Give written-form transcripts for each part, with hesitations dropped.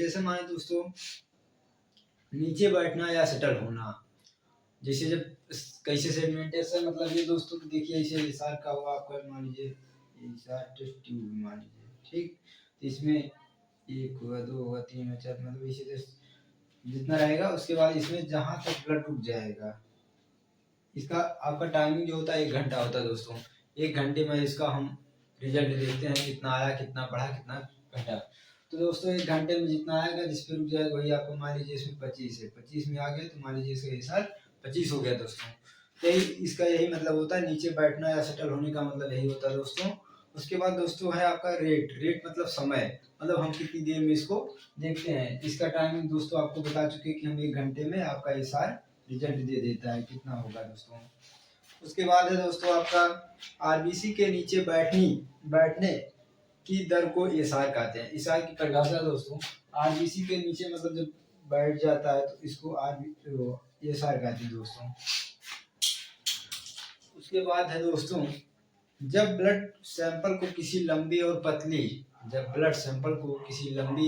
Sedimentation माने दोस्तों नीचे बैठना या सेटल होना। जैसे जब कैसे सेडिमेंटेशन मतलब ये दोस्तों कि देखिए ऐसे इसार का हुआ आपका मान लीजिए इसार टेस्ट ट्यूब मान लीजिए, ठीक। तो इसमें 1 हुआ, 2 हुआ, 3 हुआ, 4 मतलब इसे जितना रहेगा उसके बाद इसमें जहाँ तक ब्लड रुक जाएगा इसका आपका टाइमिंग जो होता है 1 घंटा होता है दोस्तों। 1 घंटे में इसका हम रिजल्ट देखते हैं कितना आया, कितना बढ़ा, कितना घटा। तो दोस्तों 1 घंटे में जितना आएगा जिस पे रुक जाएगा वही आपको मान लीजिए इसमें 25 है, 25 में आ गया तो मान लीजिए इसका हिसाब 25 हो गया दोस्तों। तो इसका यही मतलब होता है, नीचे बैठना या सेटल होने का मतलब यही होता है दोस्तों। उसके बाद दोस्तों है आपका रेट मतलब समय, मतलब हम कितनी देर में इसको देखते हैं। इसका टाइमिंग दोस्तों आपको बता चुके हैं कि हम 1 घंटे में आपका हिसाब रिजल्ट दे देता है कितना होगा दोस्तों। उसके बाद है दोस्तों आपका आरबीसी के नीचे बैठने की दर को एसआर कहते हैं। एसआर की परिभाषा दोस्तों आरबीसी के नीचे मतलब जब बैठ जाता है तो इसको एसआर कहते हैं दोस्तों। उसके बाद है दोस्तों जब ब्लड सैंपल को किसी लंबी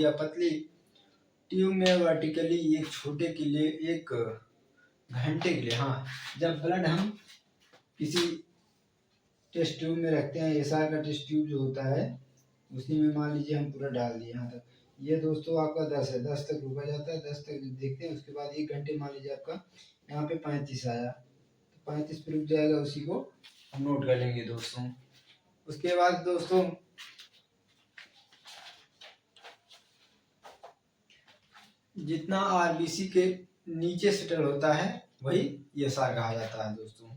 या पतली ट्यूब में वर्टिकली एक छोटे के लिए 1 घंटे के लिए, हाँ, जब ब्लड हम किसी टेस्ट ट्यूब में रखते हैं, एसआर का टेस्ट ट्यूब जो होता है उसी में मान लीजिए हम पूरा डाल दिए यहाँ तक। ये दोस्तों आपका 10 है, 10 तक रुका जाता है, 10 तक देखते हैं। उसके बाद 1 घंटे मान लीजिए आपका यहाँ पे 35 आया तो 35 पे रुक जाएगा, उसी को हम नोट कर लेंगे दोस्तों। उसके बाद दोस्तों जितना आरबीसी के नीचे सेटल होता है वही एसआर कहा जाता है दोस्तों।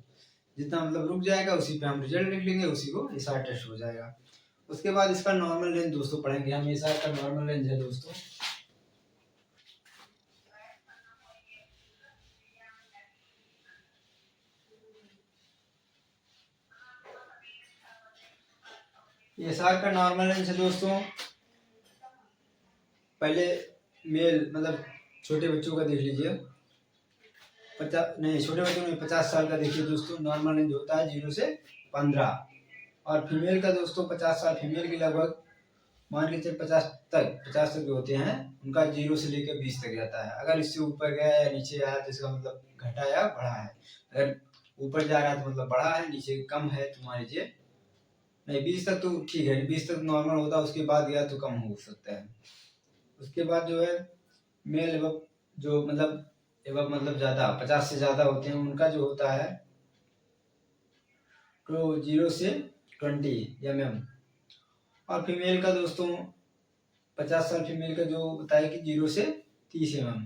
जितना मतलब रुक जाएगा उसी पे हम रिजल्ट लिख लेंगे, उसी को एसआर टेस्ट हो जाएगा। उसके बाद इसका नॉर्मल रेंज दोस्तों पढ़ेंगे हम। एसआर का नॉर्मल रेंज है दोस्तों एसआर का नॉर्मल रेंज है दोस्तों। पहले मेल मतलब छोटे बच्चों का देख लीजिए, 50 साल का देखिए दोस्तों। नॉर्मल रेंज होता है 0 से 15। और फीमेल का दोस्तों 50 साल फीमेल के लगभग मान लीजिए 50 तक जो होते हैं उनका 0 से लेकर 20 तक जाता है। अगर इससे ऊपर गया या नीचे आया तो इसका मतलब घटा या बढ़ा है। अगर ऊपर जा रहा है तो मतलब बढ़ा है, नीचे कम है तो मान लीजिए नहीं 20 तक तो ठीक है, 20 तक नॉर्मल होता है, उसके बाद गया तो कम हो सकता है। उसके बाद जो है मेल एवं जो मतलब ज़्यादा 50 से ज़्यादा होते हैं उनका जो होता है तो 0 से 20 mm। और फीमेल का दोस्तों 50 साल फीमेल का जो बताया कि 0 से 30 mm।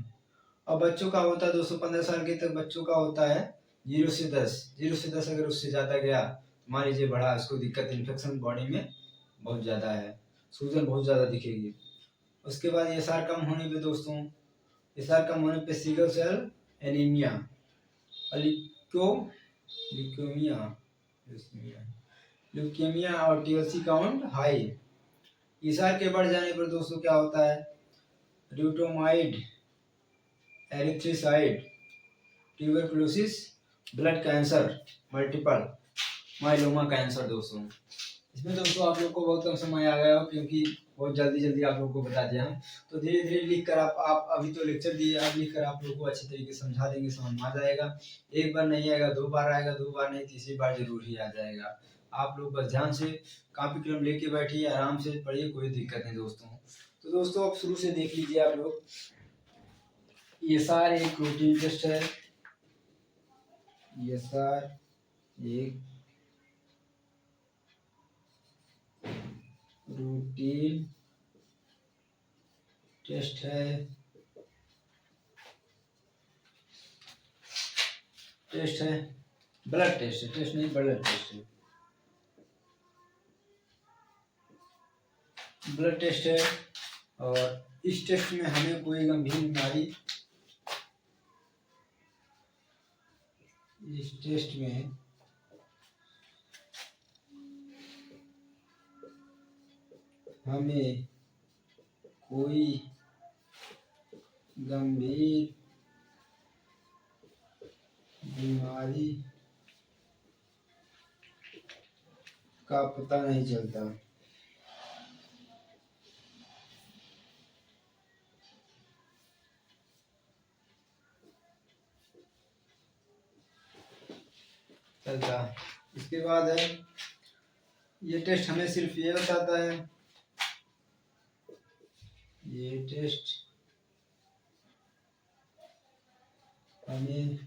और बच्चों का होता है दोस्तों 15 साल के तक बच्चों का होता है 0 से 10। 0 से 10 अगर उससे ज़्यादा गया मान लीजिए बढ़ा, उसको दिक्कत इन्फेक्शन बॉडी में बहुत ज़्यादा है, सूजन बहुत ज़्यादा दिखेगी। उसके बाद एसआर कम होने पे दोस्तों एसआर कम होने पे सिकल सेल एनीमिया, ल्यूकेमिया और टीएलसी काउंट हाई। एसआर के बढ़ जाने पर दोस्तों क्या होता है रूटोमाइड, एरिथ्रोसाइड, tuberculosis, blood cancer, multiple myeloma cancer दोस्तों। इसमें दोस्तों आप लोग को बहुत कम समय आ गया हो क्योंकि बहुत जल्दी आप लोग को बता दिया हम। तो धीरे धीरे लिख कर आप अभी तो लेक्चर दिए, आप लिख कर आप लोग को अच्छे तरीके से समझा देंगे, समझ में आ जाएगा। 1 बार नहीं आएगा 2 बार आएगा, 2 बार नहीं तीसरी बार जरूर ही आ जाएगा। आप लोग बस ध्यान से कॉपी कलम लेके बैठिए, आराम से पढ़िए, कोई दिक्कत नहीं दोस्तों। तो दोस्तों आप शुरू से देख लीजिए आप लोग। ये सार एक रूटीन टेस्ट है, ये सार एक रूटीन टेस्ट है। ब्लड टेस्ट है, टेस्ट नहीं ब्लड टेस्ट है, ब्लड टेस्ट है। और इस टेस्ट में हमें कोई गंभीर बीमारी, इस टेस्ट में हमें कोई गंभीर बीमारी का पता नहीं चलता। चलता। इसके बाद है ये टेस्ट हमें सिर्फ ये बताता है, ये टेस्ट हमें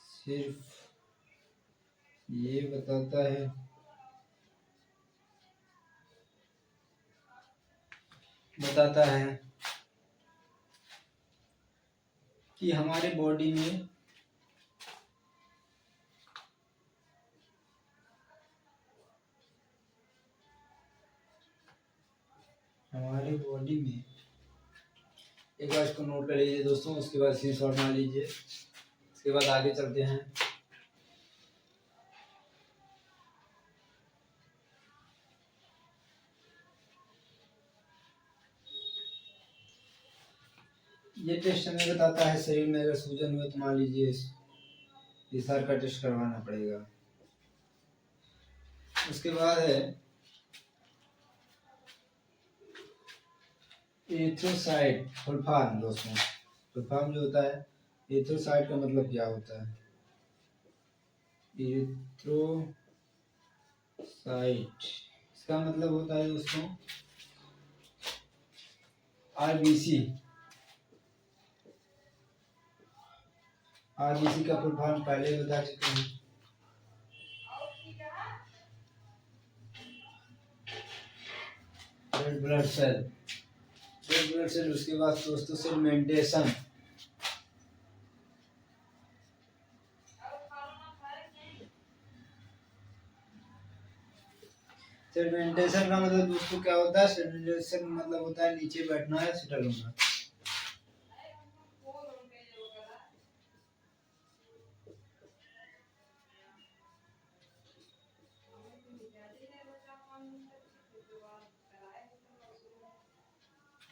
सिर्फ ये बताता है कि हमारे बॉडी में एक बार इसको नोट कर लीजिए दोस्तों, उसके बाद स्क्रीनशॉट मार लीजिए। इसके बाद आगे चलते हैं। ये टेस्ट हमें बताता है शरीर में अगर सूजन हुए तो मान लीजिए इशार का टेस्ट करवाना पड़ेगा। उसके बाद है एरिथ्रोसाइट फुल फॉर्म दोस्तों। फुल फॉर्म जो होता है एरिथ्रोसाइट का मतलब क्या होता है? एरिथ्रोसाइट इसका मतलब होता है दोस्तों आरबीसी। आरबीसी का फुल फॉर्म पहले बता चुके हैं। Red blood cell. Red blood cell. उसके बाद दोस्तों सेगमेंटेशन। सेगमेंटेशन का मतलब दोस्तों क्या होता है? सेगमेंटेशन मतलब होता है नीचे बैठना या सेटल होना।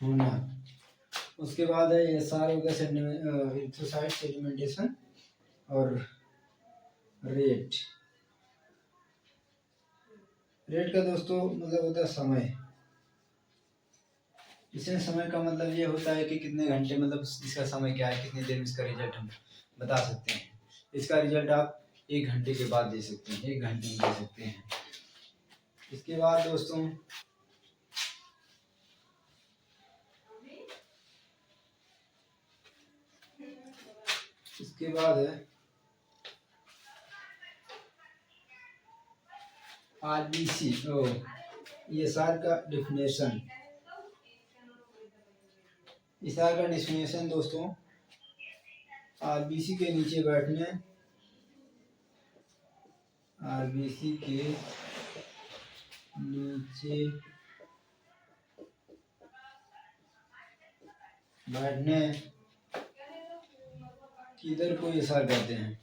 होना। उसके बाद है एसआर हो गया एरिथ्रोसाइट सेगमेंटेशन और रेट। रेट का दोस्तों मतलब होता है समय। इसमें समय का मतलब ये होता है कि कितने घंटे मतलब इसका समय क्या है, कितनी देर में इसका रिजल्ट हम बता सकते हैं। इसका रिजल्ट आप 1 घंटे के बाद दे सकते हैं, 1 घंटे में दे सकते हैं। इसके बाद दोस्तों इसके बाद है आरबीसी ईएसआर का डेफिनेशन। ईएसआर का डेफिनेशन दोस्तों आरबीसी के नीचे बैठने, आरबीसी के नीचे बैठने की दर को ईएसआर कहते हैं।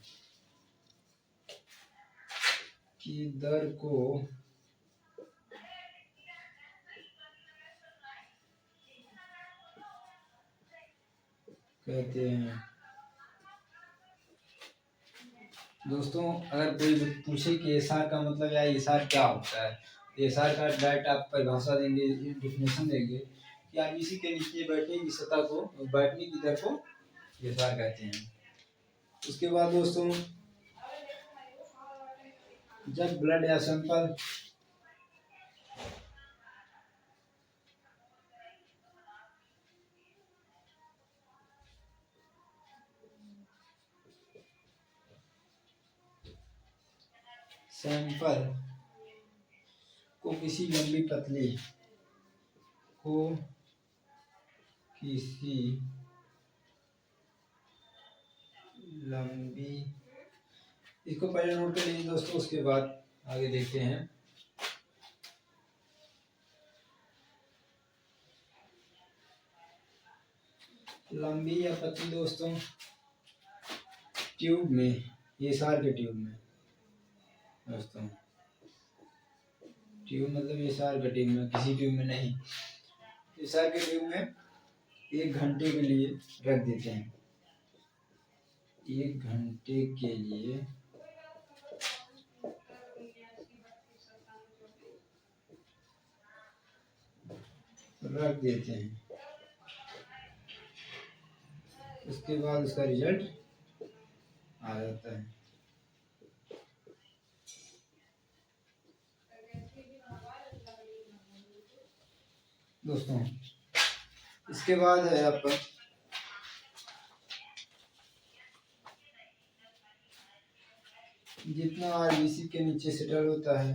की दर को कहते हैं। दोस्तों अगर कोई पूछे कि एसआर का मतलब या एसआर क्या होता है, एसआर का डायरेक्ट आप परिभाषा देंगे, डिफिनेशन देंगे कि आरबीसी के नीचे बैठने की सतह को, बैठने की दर को एसआर कहते हैं। उसके बाद दोस्तों जब ब्लड या सैंपल को किसी लंबी पतली इसको पहले नोट कर लीजिए दोस्तों, उसके बाद आगे देखते हैं। लंबी या पतली दोस्तों ट्यूब में, एसआर के ट्यूब में दोस्तों, ट्यूब मतलब एसआर के ट्यूब में, किसी ट्यूब में नहीं, एसआर के ट्यूब में 1 घंटे के लिए रख देते हैं। 1 घंटे के लिए रख देते हैं। उसके बाद उसका रिजल्ट आ जाता है। दोस्तों इसके बाद है आपका जितना आरबीसी के नीचे सेटल होता है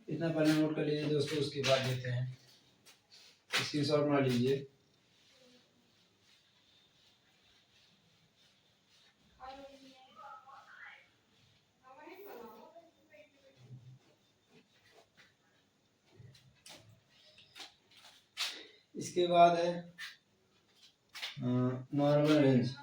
इतना पहले नोट कर लीजिए दोस्तों। उसके बाद देते हैं, स्क्रीनशॉट बना लीजिए। इसके बाद है नॉर्मल रेंज।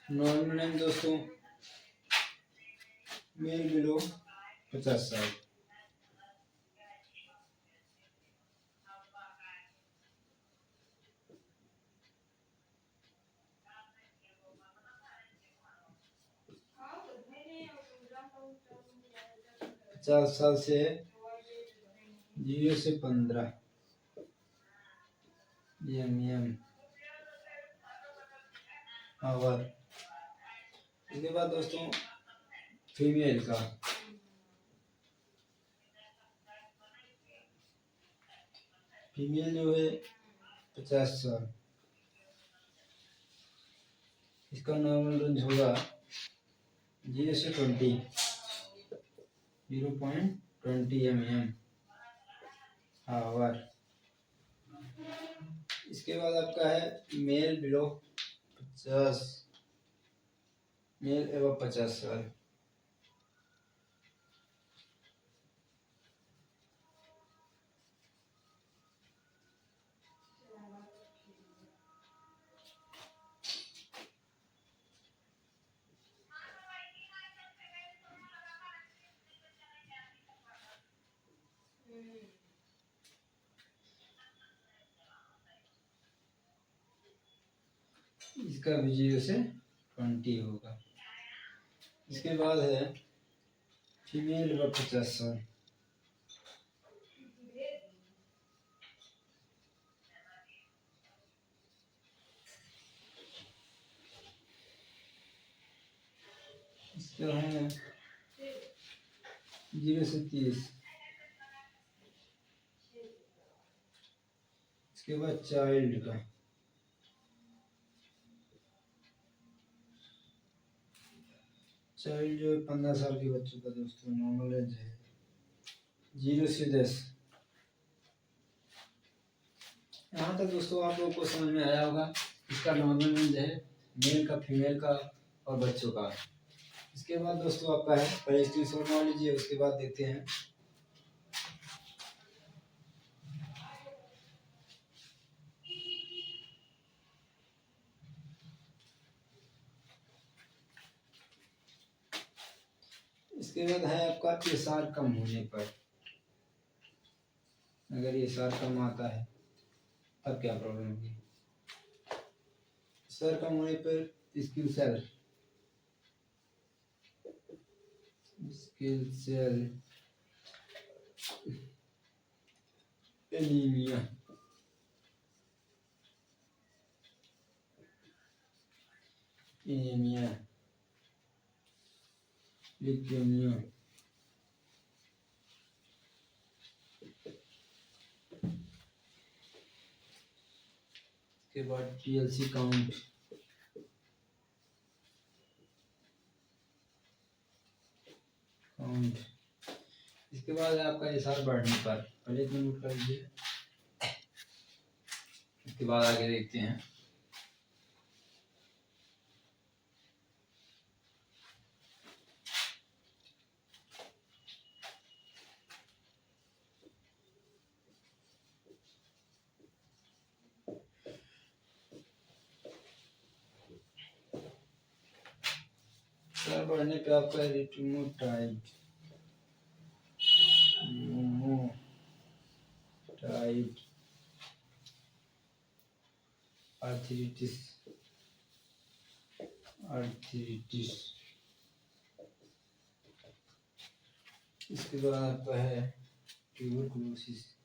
नॉर्मल रेंज दोस्तों मेल बिलो 50 साल। पचास साल से 0 से 15 एम आवर। इसके बाद दोस्तों फीमेल का फीमेल जो है 50 साल। इसका नॉर्मल रेंज होगा 0 से 0.20 mm आवर। इसके बाद आपका है मेल बिलो 50, मेल एवं 50 साल। इसका भी 0 से 20 होगा। इसके बाद है फीमेल व 50 साल। इसका है 0 से 30। इसके बाद चाइल्ड का चाइल्ड जो 15 साल के बच्चों का दोस्तों नॉर्मल रेंज है 0 से 10। यहाँ तक दोस्तों आप लोगों को समझ में आया होगा। इसका नॉर्मल रेंज है मेल का, फीमेल का और बच्चों का। इसके बाद दोस्तों आपका है, पहले स्क्रीनशॉट मान लीजिए। उसके बाद देखते हैं इसके बाद है आपका एसआर कम होने पर। अगर एसआर कम आता है तब क्या प्रॉब्लम होगी। एसआर कम होने पर स्किल सेल एनीमिया, ल्यूकेमिया, के बाद टीएलसी काउंट, इसके बाद आपका एसआर बढ़ने पर, पहले तो नोट कर लीजिए। इसके बाद आगे देखते हैं। बढ़ने पे आपका रिट्रोमोटाइड, आर्थराइटिस आर्थराइटिस। इसके बाद आपका है ट्यूबरकुलोसिस।